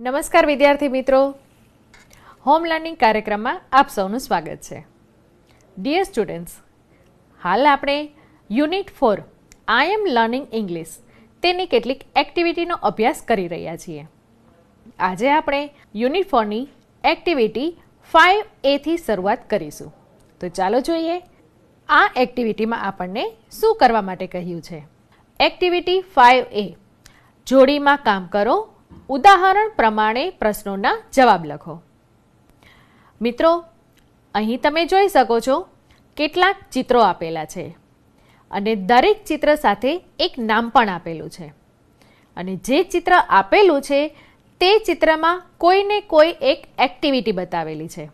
નમસ્કાર વિદ્યાર્થી મિત્રો, હોમ લર્નિંગ કાર્યક્રમમાં આપ સૌનું સ્વાગત છે. ડિયર સ્ટુડન્ટ્સ, હાલ આપણે યુનિટ 4 આઈ એમ લર્નિંગ ઇંગ્લિશ તેની કેટલીક એક્ટિવિટીનો અભ્યાસ કરી રહ્યા છીએ. આજે આપણે યુનિટ 4ની એક્ટિવિટી 5A થી શરૂઆત કરીશું. તો ચાલો જોઈએ આ એક્ટિવિટીમાં આપણને શું કરવા માટે કહ્યું છે. એક્ટિવિટી 5A, જોડીમાં કામ કરો, ઉદાહરણ પ્રમાણે પ્રશ્નોના જવાબ લખો. મિત્રો, અહીં તમે જોઈ શકો છો કેટલાક ચિત્રો આપેલા છે અને દરેક ચિત્ર સાથે એક નામ પણ આપેલું છે. અને જે ચિત્ર આપેલું છે તે ચિત્રમાં કોઈને કોઈ એક એક્ટિવિટી બતાવેલી છે.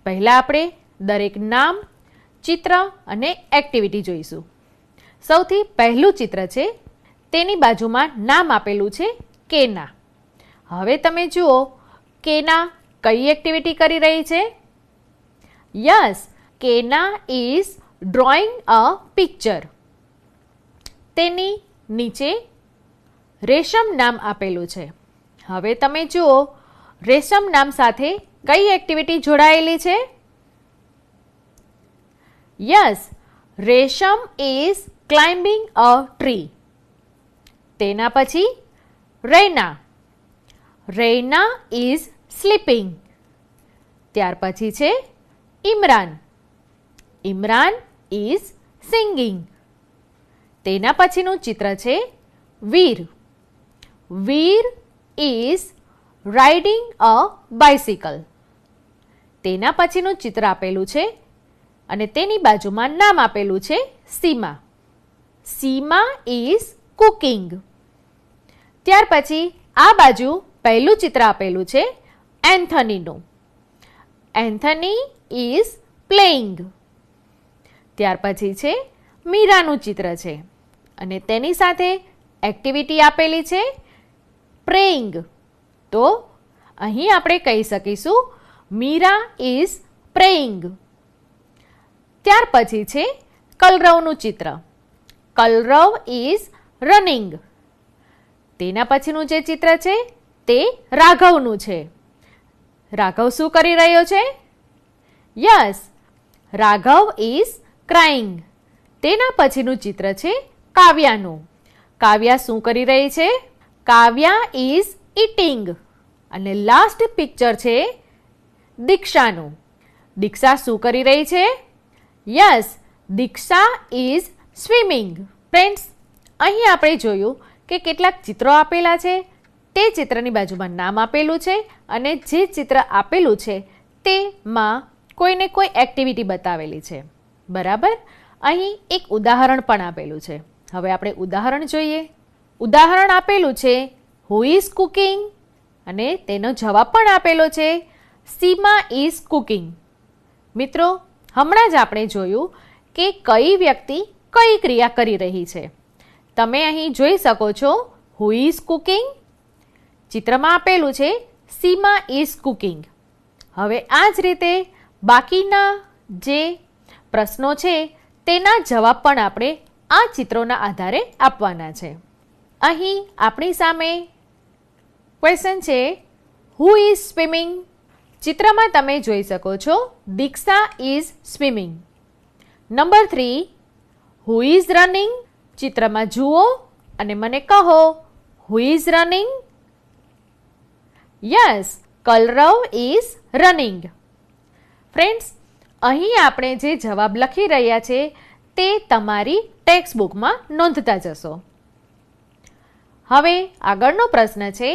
પહેલાં આપણે દરેક નામ, ચિત્ર અને એક્ટિવિટી જોઈશું. સૌથી પહેલું ચિત્ર છે, તેની બાજુમાં નામ આપેલું છે કેના. હવે તમે જુઓ કેના કઈ એક્ટિવિટી કરી રહી છે. યસ, કેના ઇઝ ડ્રોઈંગ અ પિક્ચર. તેની નીચે રેશમ નામ આપેલું છે. હવે તમે જુઓ રેશમ નામ સાથે કઈ એક્ટિવિટી જોડાયેલી છે. Yes, Resham is climbing a tree. તેના પછી રૈના. Raina is sleeping. ત્યાર પછી છે ઇમરાન. Imran is singing. તેના પછીનું ચિત્ર છે વીર. વીર ઇઝ રાઇડિંગ અ બાઇસિકલ. તેના પછીનું ચિત્ર આપેલું છે અને તેની બાજુમાં નામ આપેલું છે સીમા. સીમા ઇઝ કુકિંગ. ત્યાર પછી આ બાજુ પહેલું ચિત્ર આપેલું છે એન્થનીનું. Anthony is playing. ત્યાર પછી છે મીરાનું ચિત્ર છે અને તેની સાથે એક્ટિવિટી આપેલી છે પ્રેઇંગ. તો અહીં આપણે કહી શકીશું મીરા ઇઝ પ્રેઇંગ. ત્યાર પછી છે કલરવનું ચિત્ર. કલરવ ઇઝ રનિંગ. તેના પછીનું જે ચિત્ર છે તે રાઘવનું છે. રાઘવ શું કરી રહ્યો છે. Yes, Raghav is crying. તેના પછીનું ચિત્ર છે કાવ્યાનું. કાવ્યા શું કરી રહી છે. કાવ્યા ઇઝ ઇટિંગ. અને લાસ્ટ પિક્ચર છે દીક્ષાનું. દીક્ષા શું કરી રહી છે. Yes, Diksha is swimming. Friends, અહીં આપણે જોયું કે કેટલાક ચિત્રો આપેલા છે. તે ચિત્રની બાજુમાં નામ આપેલું છે અને જે ચિત્ર આપેલું છે તેમાં કોઈને કોઈ એક્ટિવિટી બતાવેલી છે. બરાબર. અહીં એક ઉદાહરણ પણ આપેલું છે. હવે આપણે ઉદાહરણ જોઈએ. ઉદાહરણ આપેલું છે હુ ઇઝ કુકિંગ અને તેનો જવાબ પણ આપેલો છે સીમા ઇઝ કુકિંગ. મિત્રો, હમણાં જ આપણે જોયું કે કઈ વ્યક્તિ કઈ ક્રિયા કરી રહી છે. તમે અહીં જોઈ શકો છો હુ ઇઝ કુકિંગ. ચિત્રમાં આપેલું છે સીમા ઇઝ કુકિંગ. હવે આ જ રીતે બાકીના જે પ્રશ્નો છે તેના જવાબ પણ આપણે આ ચિત્રોના આધારે આપવાના છે. અહીં આપણી સામે ક્વેશ્ચન છે હુ ઇઝ સ્વિમિંગ. ચિત્રમાં તમે જોઈ શકો છો Diksha is swimming. Number 3, who is running. ચિત્રમાં જુઓ અને મને કહો who is running. Yes, Kalrav is running. Friends, અહીં આપણે જે જવાબ લખી રહ્યા છે તે તમારી ટેક્સ્ટ બુકમાં નોંધતા જશો. હવે આગળનો પ્રશ્ન છે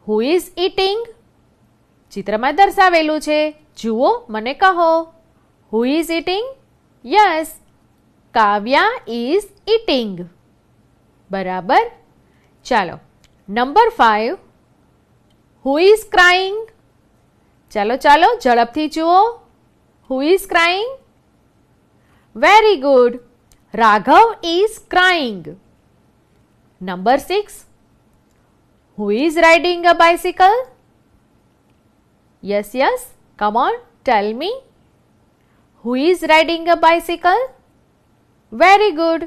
હુ ઇઝ ઇટિંગ. ચિત્રમાં દર્શાવેલું છે, જુઓ મને કહો who is eating. Yes, Kavya is eating. બરાબર. ચાલો, નંબર 5, હુ ઇઝ ક્રાઇંગ. ચાલો ચાલો ઝડપથી જુઓ who is crying. Very good, Raghav is crying. Number 6, who is riding a bicycle. Yes yes, come on, tell me. Who is riding a bicycle. Very good,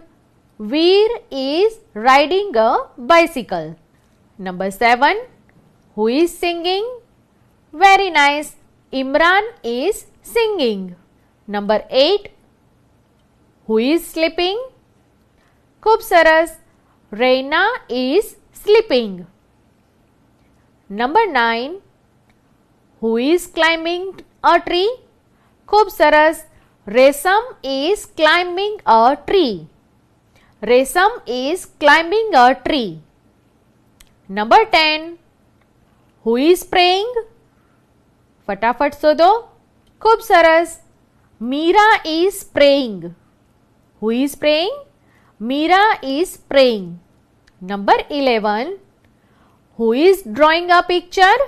Veer is riding a bicycle. Number 7, Who is singing? Very nice. Imran is singing. Number 8. Who is sleeping? ખૂબ સરસ. Reina is sleeping. Number 9. Who is climbing a tree? ખૂબ સરસ. Resham is climbing a tree. Resham is climbing a tree. Number 10. Who is praying? ફટાફટ શોધો. ખૂબ સરસ. Meera is praying. Who is praying? Meera is praying. Number 11. Who is drawing a picture?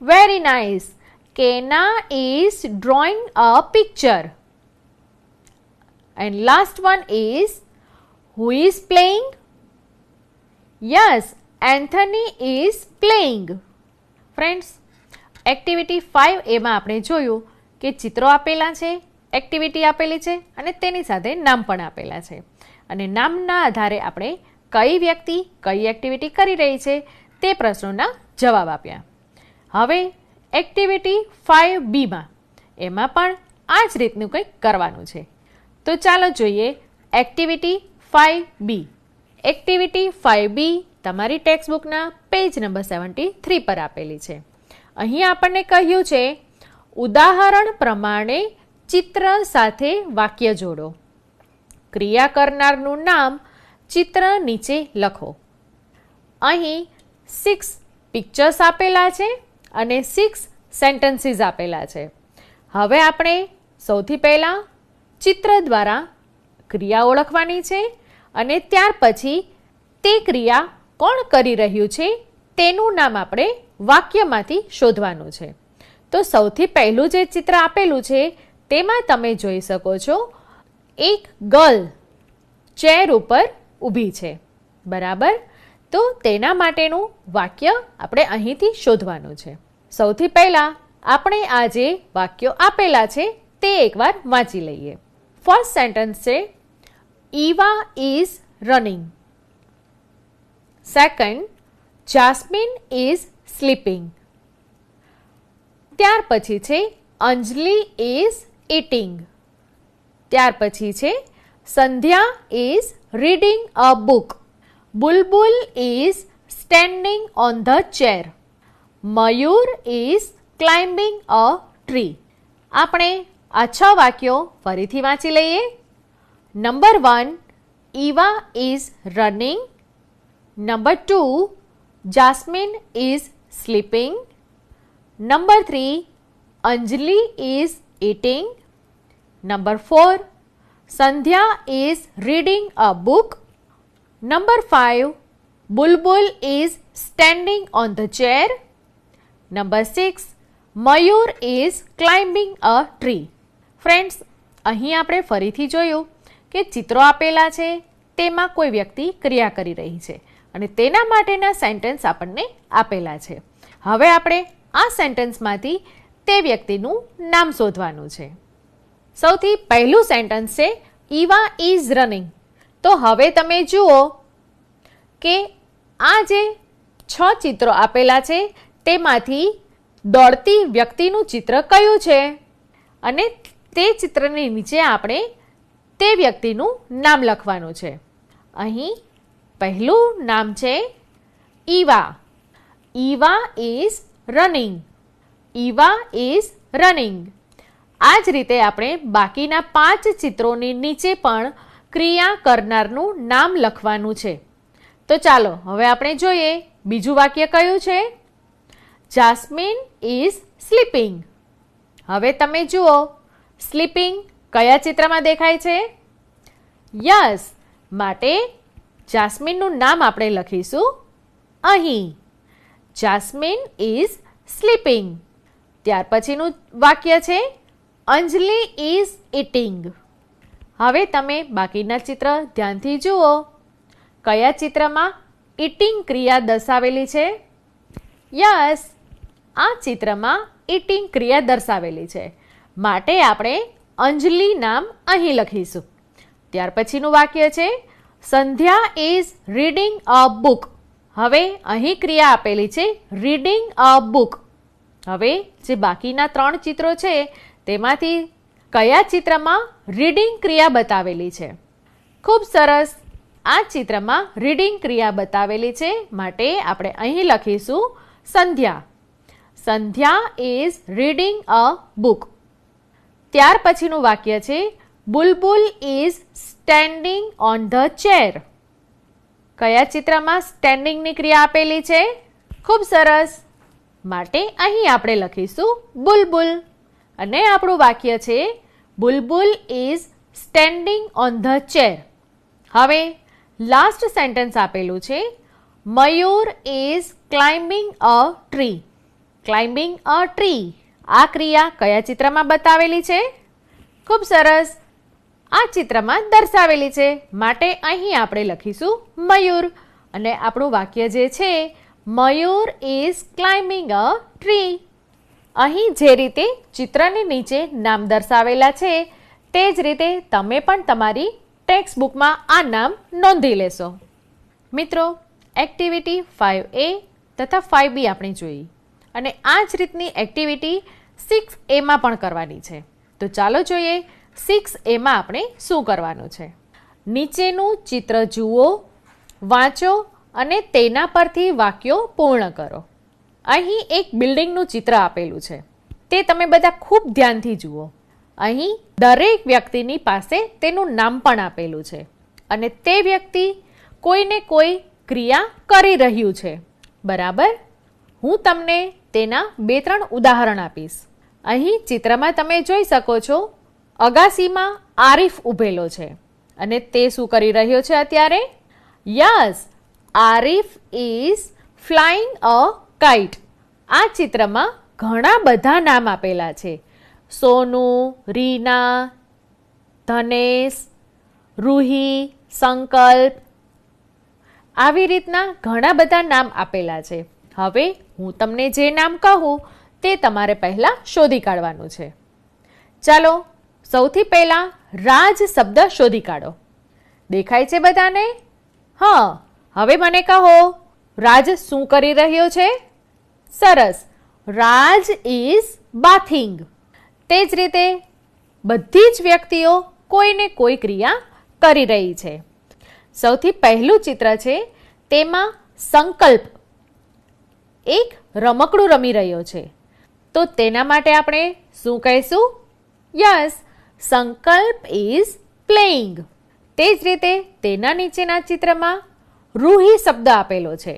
Very nice. Kena is drawing a picture. And last one is, who is playing? Yes, Anthony is playing. Friends, activity 5 એમાં આપણે જોયું કે ચિત્રો આપેલા છે, activity આપેલી છે અને તેની સાથે નામ પણ આપેલા છે અને નામના આધારે આપણે કઈ વ્યક્તિ કઈ એક્ટિવિટી કરી રહી છે તે પ્રશ્નોના જવાબ આપ્યા. હવે એક્ટિવિટી 5Bમાં એમાં પણ આ જ રીતનું કંઈક કરવાનું છે. તો ચાલો જોઈએ એક્ટિવિટી 5B. એક્ટિવિટી 5B તમારી ટેક્સ્ટ બુકના પેજ નંબર 73 પર આપેલી છે. અહીં આપણને કહ્યું છે ઉદાહરણ પ્રમાણે ચિત્ર સાથે વાક્ય જોડો. ક્રિયા કરનારનું નામ ચિત્ર નીચે લખો. અહીં 6 પિક્ચર્સ આપેલા છે અને 6 સેન્ટેન્સીસ આપેલા છે. હવે આપણે સૌથી પહેલાં ચિત્ર દ્વારા ક્રિયા ઓળખવાની છે અને ત્યાર પછી તે ક્રિયા કોણ કરી રહ્યું છે તેનું નામ આપણે વાક્યમાંથી શોધવાનું છે. તો સૌથી પહેલું જે ચિત્ર આપેલું છે તેમાં તમે જોઈ શકો છો એક ગર્લ ચેર ઉપર ઊભી છે. બરાબર? તો તેના માટેનું વાક્ય આપણે અહીંથી શોધવાનું છે. સૌથી પહેલા આપણે આ જે વાક્યો આપેલા છે તે એકવાર વાંચી લઈએ. ફર્સ્ટ સેન્ટેન્સ છે Eva is running. Second, Jasmine is sleeping. ત્યાર પછી છે અંજલિ ઇઝ ઇટિંગ. ત્યાર પછી છે Sandhya is reading a book. Bulbul is standing on the chair. Mayur is climbing a tree. આપણે આ 6 વાક્યો ફરીથી વાંચી લઈએ. Number 1, Eva is running. Number 2, Jasmine is sleeping. Number 3, Anjali is eating. Number 4, Sandhya is reading a book. Number 5, Bulbul is standing on the chair. Number 6, Mayur is climbing a tree. Friends, અહીં આપણે ફરીથી જોયું કે ચિત્રો આપેલા છે તેમાં કોઈ વ્યક્તિ ક્રિયા કરી રહી છે અને તેના માટેના સેન્ટેન્સ આપણને આપેલા છે. હવે આપણે આ સેન્ટેન્સમાંથી તે વ્યક્તિનું નામ શોધવાનું છે. સૌથી પહેલું સેન્ટેન્સ છે ઈવા ઇઝ રનિંગ. તો હવે તમે જુઓ કે આ જે 6 ચિત્રો આપેલા છે તેમાંથી દોડતી વ્યક્તિનું ચિત્ર કયું છે અને તે ચિત્રની નીચે આપણે તે વ્યક્તિનું નામ લખવાનું છે. અહીં પહેલું નામ છે Eva. Eva is running. Eva is running. આ જ રીતે આપણે બાકીના 5 ચિત્રોની નીચે પણ ક્રિયા કરનારનું નામ લખવાનું છે. તો ચાલો હવે આપણે જોઈએ બીજું વાક્ય કયું છે. Jasmine is sleeping. હવે તમે જુઓ સ્લીપિંગ કયા ચિત્રમાં દેખાય છે? યસ, માટે જાસ્મિનનું નામ આપણે લખીશું અહીં. Jasmine is sleeping. ત્યાર પછીનું વાક્ય છે અંજલિ ઇઝ ઇટિંગ. હવે તમે બાકીના ચિત્ર ધ્યાનથી જુઓ. કયા ચિત્રમાં ઇટિંગ ક્રિયા દર્શાવેલી છે? યસ, આ ચિત્રમાં ઇટિંગ ક્રિયા દર્શાવેલી છે, માટે આપણે અંજલિ નામ અહીં લખીશું. ત્યાર પછીનું વાક્ય છે Sandhya is reading a book. હવે અહીં ક્રિયા આપેલી છે રીડિંગ અ બુક. હવે જે બાકીના 3 ચિત્રો છે તેમાંથી કયા ચિત્રમાં રીડિંગ ક્રિયા બતાવેલી છે? ખૂબ સરસ, આ ચિત્રમાં રીડિંગ ક્રિયા બતાવેલી છે, માટે આપણે અહીં લખીશું Sandhya. Sandhya is reading a book. ત્યાર પછીનું વાક્ય છે Bulbul is standing on the chair. કયા ચિત્રમાં સ્ટેન્ડિંગની ક્રિયા આપેલી છે? ખૂબ સરસ, માટે અહીં આપણે લખીશું બુલબુલ અને આપણું વાક્ય છે Bulbul is standing on the chair. હવે લાસ્ટ સેન્ટેન્સ આપેલું છે Mayur is climbing a tree. Climbing a tree, આ ક્રિયા કયા ચિત્રમાં બતાવેલી છે? ખૂબ સરસ, આ ચિત્રમાં દર્શાવેલી છે, માટે અહીં આપણે લખીશું મયુર અને આપણું વાક્ય જે છે Mayur is climbing a tree. અહીં જે રીતે ચિત્રની નીચે નામ દર્શાવેલા છે તે જ રીતે તમે પણ તમારી ટેક્સ્ટ બુકમાં આ નામ નોંધી લેશો. મિત્રો, એક્ટિવિટી 5A તથા 5B આપણે જોઈ અને આ જ રીતની એક્ટિવિટી 6Aમાં પણ કરવાની છે. તો ચાલો જોઈએ 6Aમાં આપણે શું કરવાનું છે. નીચેનું ચિત્ર જુઓ, વાંચો અને તેના પરથી વાક્યો પૂર્ણ કરો. અહીં એક બિલ્ડિંગનું ચિત્ર આપેલું છે, તે તમે બધા ખૂબ ધ્યાનથી જુઓ. અહીં દરેક વ્યક્તિની પાસે તેનું નામ પણ આપેલું છે અને તે વ્યક્તિ કોઈને કોઈ ક્રિયા કરી રહ્યું છે, બરાબર? હું તમને તેના 2-3 ઉદાહરણ આપીશ. અહીં ચિત્રમાં તમે જોઈ શકો છો અગાસીમાં આરીફ ઊભેલો છે અને તે શું કરી રહ્યો છે અત્યારે? Yes, Arif is flying a kite. આ ચિત્રમાં ઘણા બધા નામ આપેલા છે. સોનુ, રીના, ધનેશ, રૂહી, સંકલ્પ, આવી રીતના ઘણા બધા નામ આપેલા છે. હવે હું તમને જે નામ કહું તે તમારે પહેલા શોધી કાઢવાનું છે. ચાલો, સૌથી પહેલા રાજ શબ્દ શોધી કાઢો. દેખાય છે બધાને? હા, હવે મને કહો રાજ શું કરી રહ્યો છે? સરસ, રાજ ઇઝ બાથિંગ. તે જ રીતે બધી જ વ્યક્તિઓ કોઈને કોઈ ક્રિયા કરી રહી છે. સૌથી પહેલું ચિત્ર છે તેમાં સંકલ્પ એક રમકડું રમી રહ્યો છે, તો તેના માટે આપણે શું કહીશું? યસ, સંકલ્પ ઇઝ પ્લેઇંગ. તે જ રીતે તેના નીચેના ચિત્રમાં રૂહી શબ્દ આપેલો છે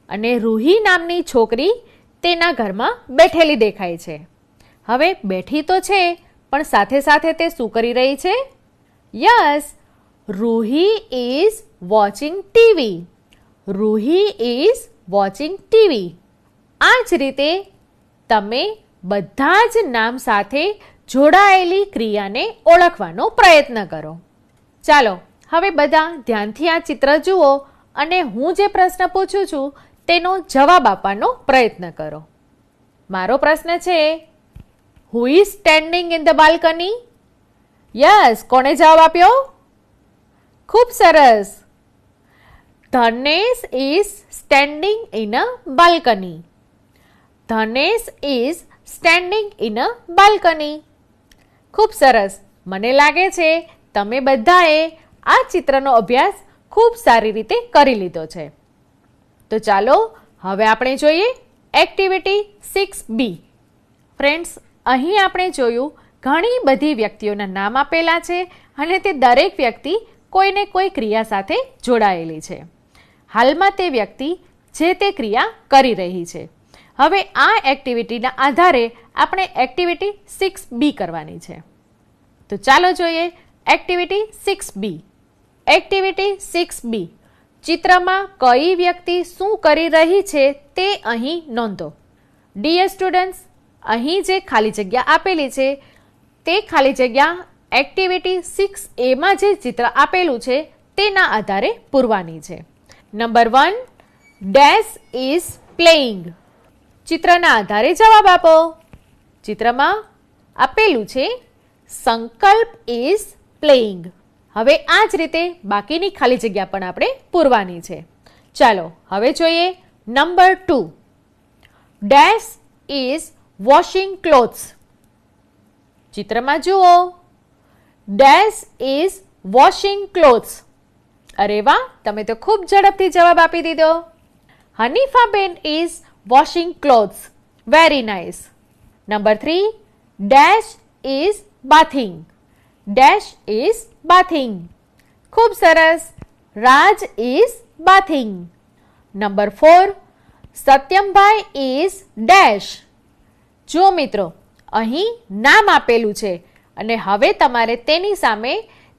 અને રૂહી નામની છોકરી તેના ઘરમાં બેઠેલી દેખાય છે. હવે બેઠી તો છે, પણ સાથે સાથે તે શું કરી રહી છે? Yes, Ruhi is watching TV. Ruhi is watching TV. આ જ રીતે તમે બધા જ નામ સાથે જોડાયેલી ક્રિયાને ઓળખવાનો પ્રયત્ન કરો. ચાલો, હવે બધા ધ્યાનથી આ ચિત્ર જુઓ અને હું જે પ્રશ્ન પૂછું છું તેનો જવાબ આપવાનો પ્રયત્ન કરો. મારો પ્રશ્ન છે who is standing in the balcony? Yes, કોણે જવાબ આપ્યો? ખૂબ સરસ. Dhanesh is standing in a balcony. Dhanesh is standing in a balcony. ખૂબ સરસ. મને લાગે છે તમે બધાએ આ ચિત્રનો અભ્યાસ ખૂબ સારી રીતે કરી લીધો છે. તો ચાલો હવે આપણે જોઈએ એક્ટિવિટી 6B. ફ્રેન્ડ્સ, અહીં આપણે જોયું ઘણી બધી વ્યક્તિઓના નામ આપેલા છે અને તે દરેક વ્યક્તિ કોઈને કોઈ ક્રિયા સાથે જોડાયેલી છે. હાલમાં તે વ્યક્તિ જે તે ક્રિયા કરી રહી છે. હવે આ એક્ટિવિટીના આધારે આપણે એક્ટિવિટી 6B કરવાની છે. તો ચાલો જોઈએ એક્ટિવિટી 6B. Activity 6B. ચિત્રમાં કઈ વ્યક્તિ શું કરી રહી છે તે અહીં નોંધો. ડિયર સ્ટુડન્ટ્સ, અહીં જે ખાલી જગ્યા આપેલી છે તે ખાલી જગ્યા એક્ટિવિટી 6Aમાં જે ચિત્ર આપેલું છે તેના આધારે પૂરવાની છે. Number 1, dash is playing. ચિત્રના આધારે જવાબ આપો. ચિત્રમાં આપેલું છે સંકલ્પ ઇઝ પ્લેઇંગ. હવે આ જ રીતે બાકીની ખાલી જગ્યા પણ આપણે પૂરવાની છે. ચાલો હવે જોઈએ number 2. Dash is washing clothes. ચિત્રમાં જુઓ, ડેશ ઇઝ વોશિંગ ક્લોથ્સ. અરે વાહ, તમે તો ખૂબ ઝડપથી જવાબ આપી દીધો. Hanifaben is washing clothes. Very nice. Number 3. Dash is bathing. Dash is bathing. ખૂબ સરસ. Raj is bathing. Number 4. Satyambhai is dash. જો મિત્રો, અહીં નામ આપેલું છે અને હવે તમારે તેની સામે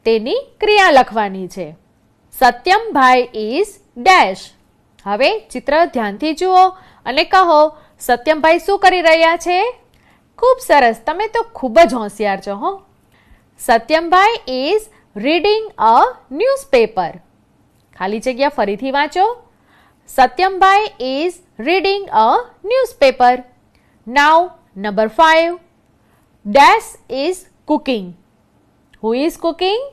તેની ક્રિયા લખવાની છે. સત્યમભાઈ ઇઝ ડેશ. હવે ચિત્ર ધ્યાનથી જુઓ અને કહો સત્યમભાઈ શું કરી રહ્યા છે. ખૂબ સરસ, તમે તો ખૂબ જ હોશિયાર છો હો. Satyambhai is reading a newspaper. ખાલી જગ્યા ફરીથી વાંચો. Satyambhai is reading a newspaper. Now number 5. Dash is cooking. Who is cooking?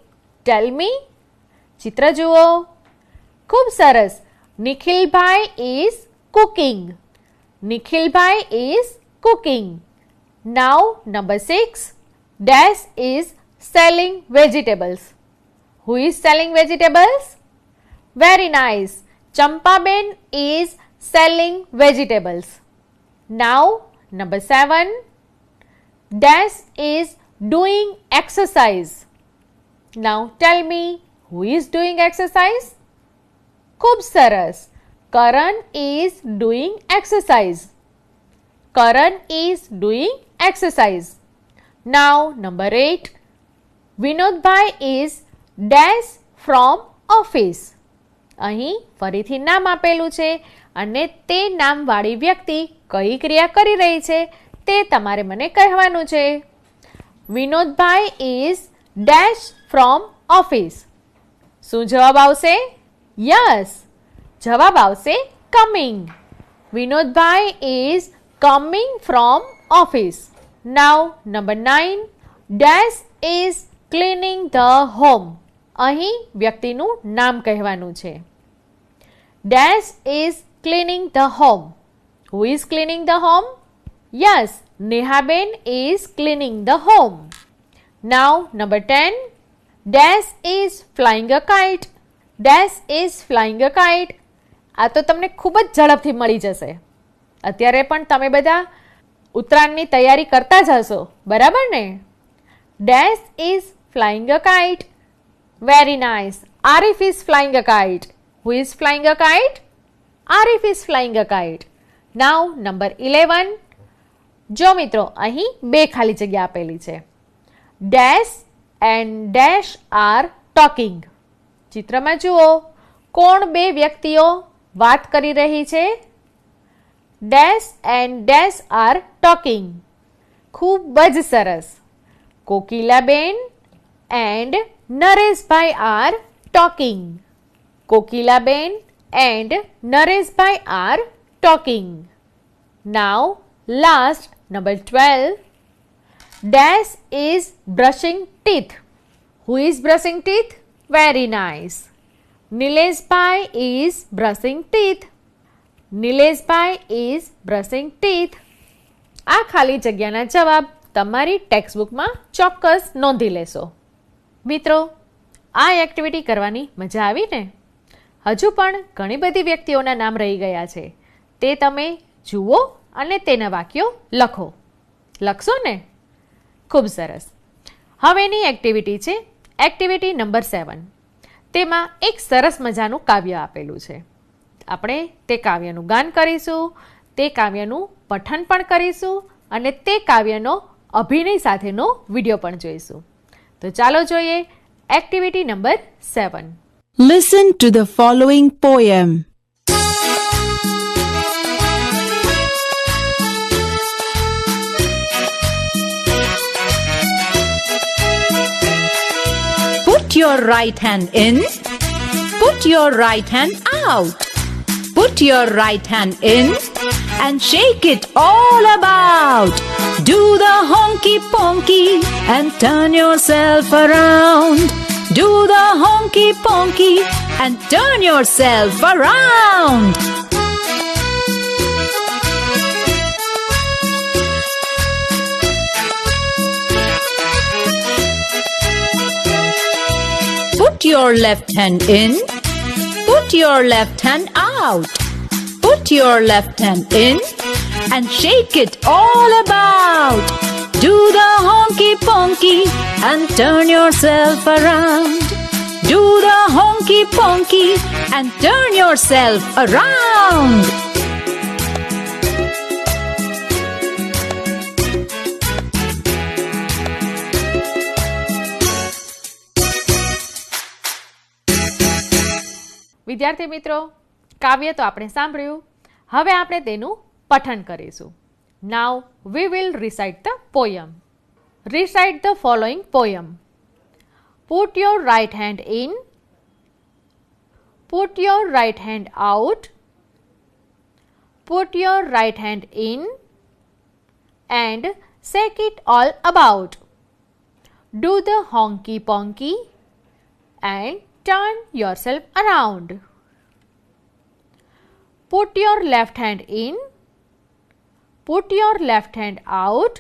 Tell me. ચિત્ર જુઓ. ખૂબ સરસ. Nikhilbhai is cooking. Nikhilbhai is cooking. Now number 6. Dash is selling vegetables. Who is selling vegetables? Very nice. Champaben is selling vegetables. Now number 7. Dash is doing exercise. Now tell me, who is doing exercise? ખૂબ સરસ. Karan is doing exercise. Karan is doing exercise. Now number 8. Vinodbhai is dash from office. અહીં ફરીથી નામ આપેલું છે અને તે નામવાળી વ્યક્તિ કઈ ક્રિયા કરી રહી છે તે તમારે મને કહેવાનું છે. Vinodbhai is dash from office. શું જવાબ આવશે? યસ, જવાબ આવશે coming. Vinodbhai is coming from office. Now number 9. Dash is cleaning the home. અહીં વ્યક્તિનું નામ કહેવાનું છે. Dash is cleaning the home. Who is cleaning the home? Yes, Nehaben is cleaning the home. Now number 10. Dash is flying a kite. Dash is flying a kite. આ તો તમને ખૂબ જ ઝડપથી મળી જશે. અત્યારે પણ તમે બધા ઉત્તરાયણની તૈયારી કરતા જ હશો, બરાબર ને? Dash is flying a kite. Very nice. Arif is flying a kite. Who is flying a kite? Arif is flying a kite. Now number 11. જો મિત્રો, અહીં બે ખાલી જગ્યા આપેલી છે. Dash and dash are talking. ચિત્રમાં જુઓ, કોણ બે વ્યક્તિઓ વાત કરી રહી છે? Dash and dash are talking. ખૂબ જ સરસ. Kokilaben and Nareshbhai are talking. Kokilaben and Nareshbhai are talking. Now last number 12. Dash is brushing teeth. Who is brushing teeth? Very nice. Nileshbhai is brushing teeth. Nileshbhai is brushing teeth. આ ખાલી જગ્યાના જવાબ તમારી ટેક્સ્ટબુકમાં ચોક્કસ નોંધી લેશો. મિત્રો, આ એક્ટિવિટી કરવાની મજા આવી ને? હજુ પણ ઘણી બધી વ્યક્તિઓના નામ રહી ગયા છે. તે તમે જુઓ અને તેના વાક્યો લખો. લખશો ને? ખૂબ સરસ. હવેની એક્ટિવિટી છે એક્ટિવિટી નંબર 7. તેમાં એક સરસ મજાનું કાવ્ય આપેલું છે. આપણે તે કાવ્યનું ગાન કરીશું, તે કાવ્યનું પઠન પણ કરીશું અને તે કાવ્યનો અભિનય સાથેનો વિડીયો પણ જોઈશું. તો ચાલો જોઈએ activity number 7. Listen to the following poem. Put your right hand in, put your right hand out. Put your right hand in and shake it all about. Do the honky ponky and turn yourself around. Do the honky ponky and turn yourself around. Put your left hand in. Put your left hand out. Put your left hand in and shake it all about. Do the honky ponky and turn yourself around. Do the honky ponky and turn yourself around. વિદ્યાર્થી મિત્રો, કાવ્ય તો આપણે સાંભળ્યું. હવે આપણે તેનું પઠન કરીશું. Now we will recite the poem. Recite the following poem. Put your right hand in. Put your right hand out. Put your right hand in and shake it all about. Do the honky ponky and turn yourself around. Put your left hand in. Put your left hand out.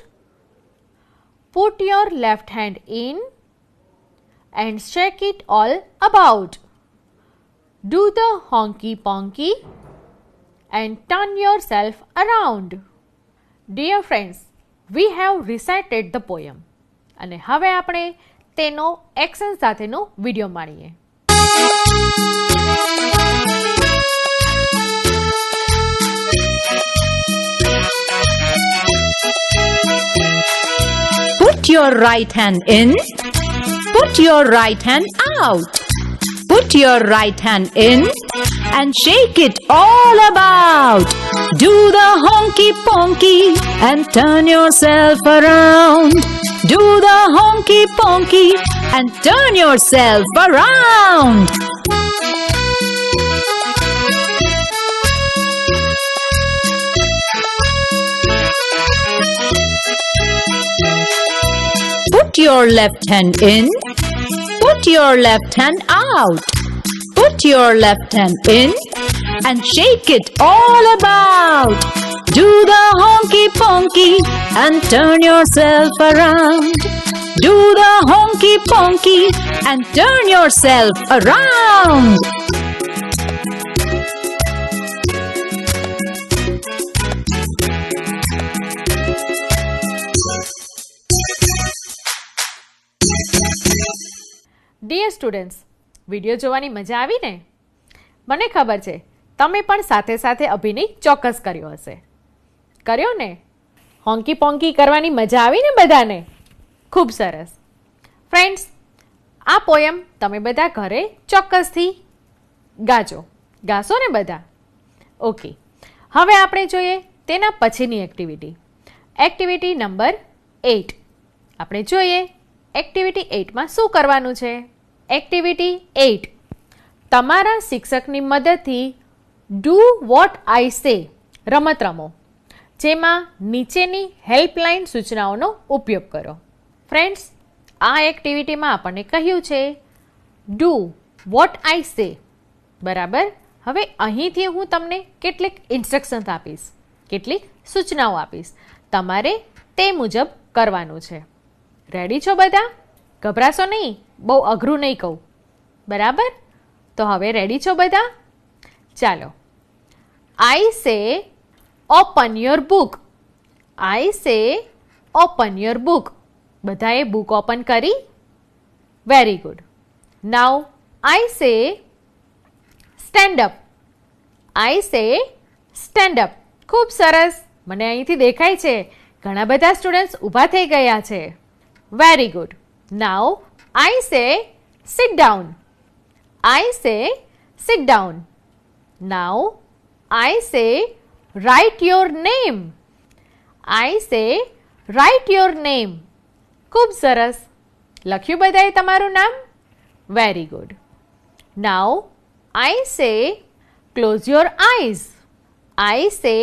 Put your left hand in and shake it all about. Do the honky ponky and turn yourself around. Dear friends, we have recited the poem. અને હવે આપણે તેનો action સાથેનો video માણીએ. Put your right hand in. Put your right hand out. Put your right hand in and shake it all about. Do the honky ponky and turn yourself around. Do the honky ponky and turn yourself around. Put your left hand in. Put your left hand out. Put your left hand in and shake it all about. Do the honky ponky and turn yourself around. Do the honky ponky and turn yourself around. Dear students, video જોવાની મજા આવી ને? મને ખબર છે તમે પણ સાથે સાથે અભિનય ચોક્કસ કર્યો હશે. કર્યો ને? હોંકી પોંકી કરવાની મજા આવી ને બધાને? ખૂબ સરસ. ફ્રેન્ડ્સ, આ પોયમ તમે બધા ઘરે ચોક્કસથી ગાજો. ગાશો ને બધા? ઓકે. હવે આપણે જોઈએ તેના પછીની એક્ટિવિટી. Activity number 8. આપણે જોઈએ એક્ટિવિટી 8માં શું કરવાનું છે. એક્ટિવિટી 8, તમારા શિક્ષકની મદદથી ડુ વોટ આઈ સે રમત રમો, જેમાં નીચેની હેલ્પલાઇન સૂચનાઓનો ઉપયોગ કરો. ફ્રેન્ડ્સ, આ એક્ટિવિટીમાં આપણને કહ્યું છે ડુ વોટ આઈ સે, બરાબર. હવે અહીંથી હું તમને કેટલીક ઇન્સ્ટ્રક્શન્સ આપીશ, કેટલીક સૂચનાઓ આપીશ, તમારે તે મુજબ કરવાનું છે. રેડી છો બધા? ગભરાશો નહીં, બહુ અઘરું નહીં કહું, બરાબર? તો હવે રેડી છો બધા? ચાલો. આઈ say open your book. I say open your book. બધાએ બુક ઓપન કરી? Very good. Now I say stand up. I say stand up. ખૂબ સરસ. મને અહીંથી દેખાય છે ઘણા બધા સ્ટુડન્ટ્સ ઊભા થઈ ગયા છે. Very good. નાઉ આઈ સે સિટ ડાઉન. આઈ સે સિટ ડાઉન. નાઉ આઈ સે રાઇટ યોર નેમ. આઈ સે રાઇટ યોર નેમ. ખૂબ સરસ. લખ્યું બધાએ તમારું નામ? Very good. Now I say close your eyes. I say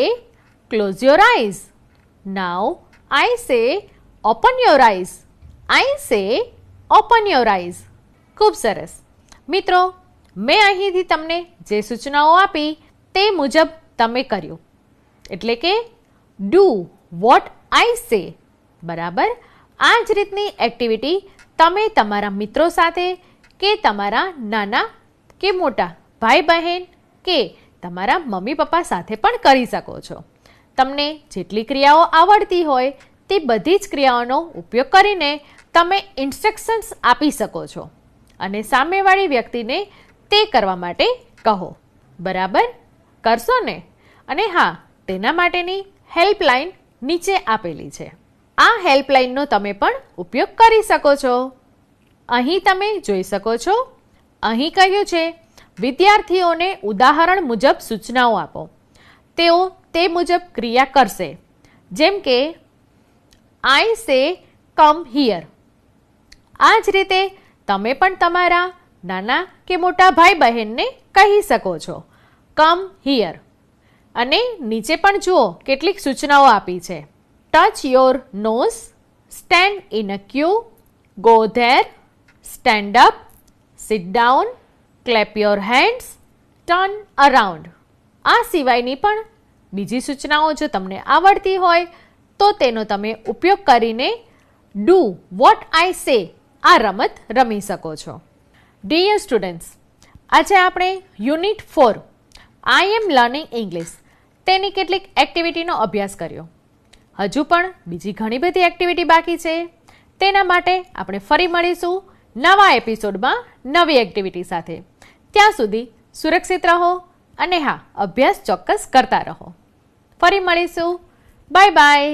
close your eyes. Now I say open your eyes. I say open your eyes. ખૂબ સરસ. મિત્રો, મેં અહીંથી તમને જે સૂચનાઓ આપી તે મુજબ તમે કર્યું, એટલે કે ડુ વોટ આઈ સે. બરાબર. આ જ રીતની એક્ટિવિટી તમે તમારા મિત્રો સાથે કે તમારા નાના કે મોટા ભાઈ બહેન કે તમારા મમ્મી પપ્પા સાથે પણ કરી શકો છો. તમને જેટલી ક્રિયાઓ આવડતી હોય તે બધી જ ક્રિયાઓનો ઉપયોગ કરીને તમે ઇન્સ્ટ્રક્શન્સ આપી શકો છો અને સામેવાળી વ્યક્તિને તે કરવા માટે કહો. બરાબર, કરશો ને? અને હા, તેના માટેની હેલ્પલાઇન નીચે આપેલી છે. આ હેલ્પલાઇનનો તમે પણ ઉપયોગ કરી શકો છો. અહીં તમે જોઈ શકો છો, અહીં કહ્યું છે વિદ્યાર્થીઓને ઉદાહરણ મુજબ સૂચનાઓ આપો. તેઓ તે મુજબ ક્રિયા કરશે. જેમ કે આઈ સે કમ હિયર. આ જ રીતે તમે પણ તમારા નાના કે મોટા ભાઈ બહેનને કહી શકો છો કમ હિયર. અને નીચે પણ જુઓ કેટલીક સૂચનાઓ આપી છે. Touch your nose, stand in a queue, go there, stand up, sit down, clap your hands, turn around. આ સિવાયની પણ બીજી સૂચનાઓ જો તમને આવડતી હોય તો તેનો તમે ઉપયોગ કરીને ડુ વોટ આઈ સે આ રમત રમી શકો છો. ડિયર સ્ટુડન્ટ્સ, આજે આપણે યુનિટ 4 આઈ એમ લર્નિંગ ઇંગ્લિશ તેની કેટલીક એક્ટિવિટીનો અભ્યાસ કર્યો. હજુ પણ બીજી ઘણી બધી એક્ટિવિટી બાકી છે. તેના માટે આપણે ફરી મળીશું નવા એપિસોડમાં નવી એક્ટિવિટી સાથે. ત્યાં સુધી સુરક્ષિત રહો અને હા, અભ્યાસ ચોક્કસ કરતા રહો. ફરી મળીશું. Bye bye.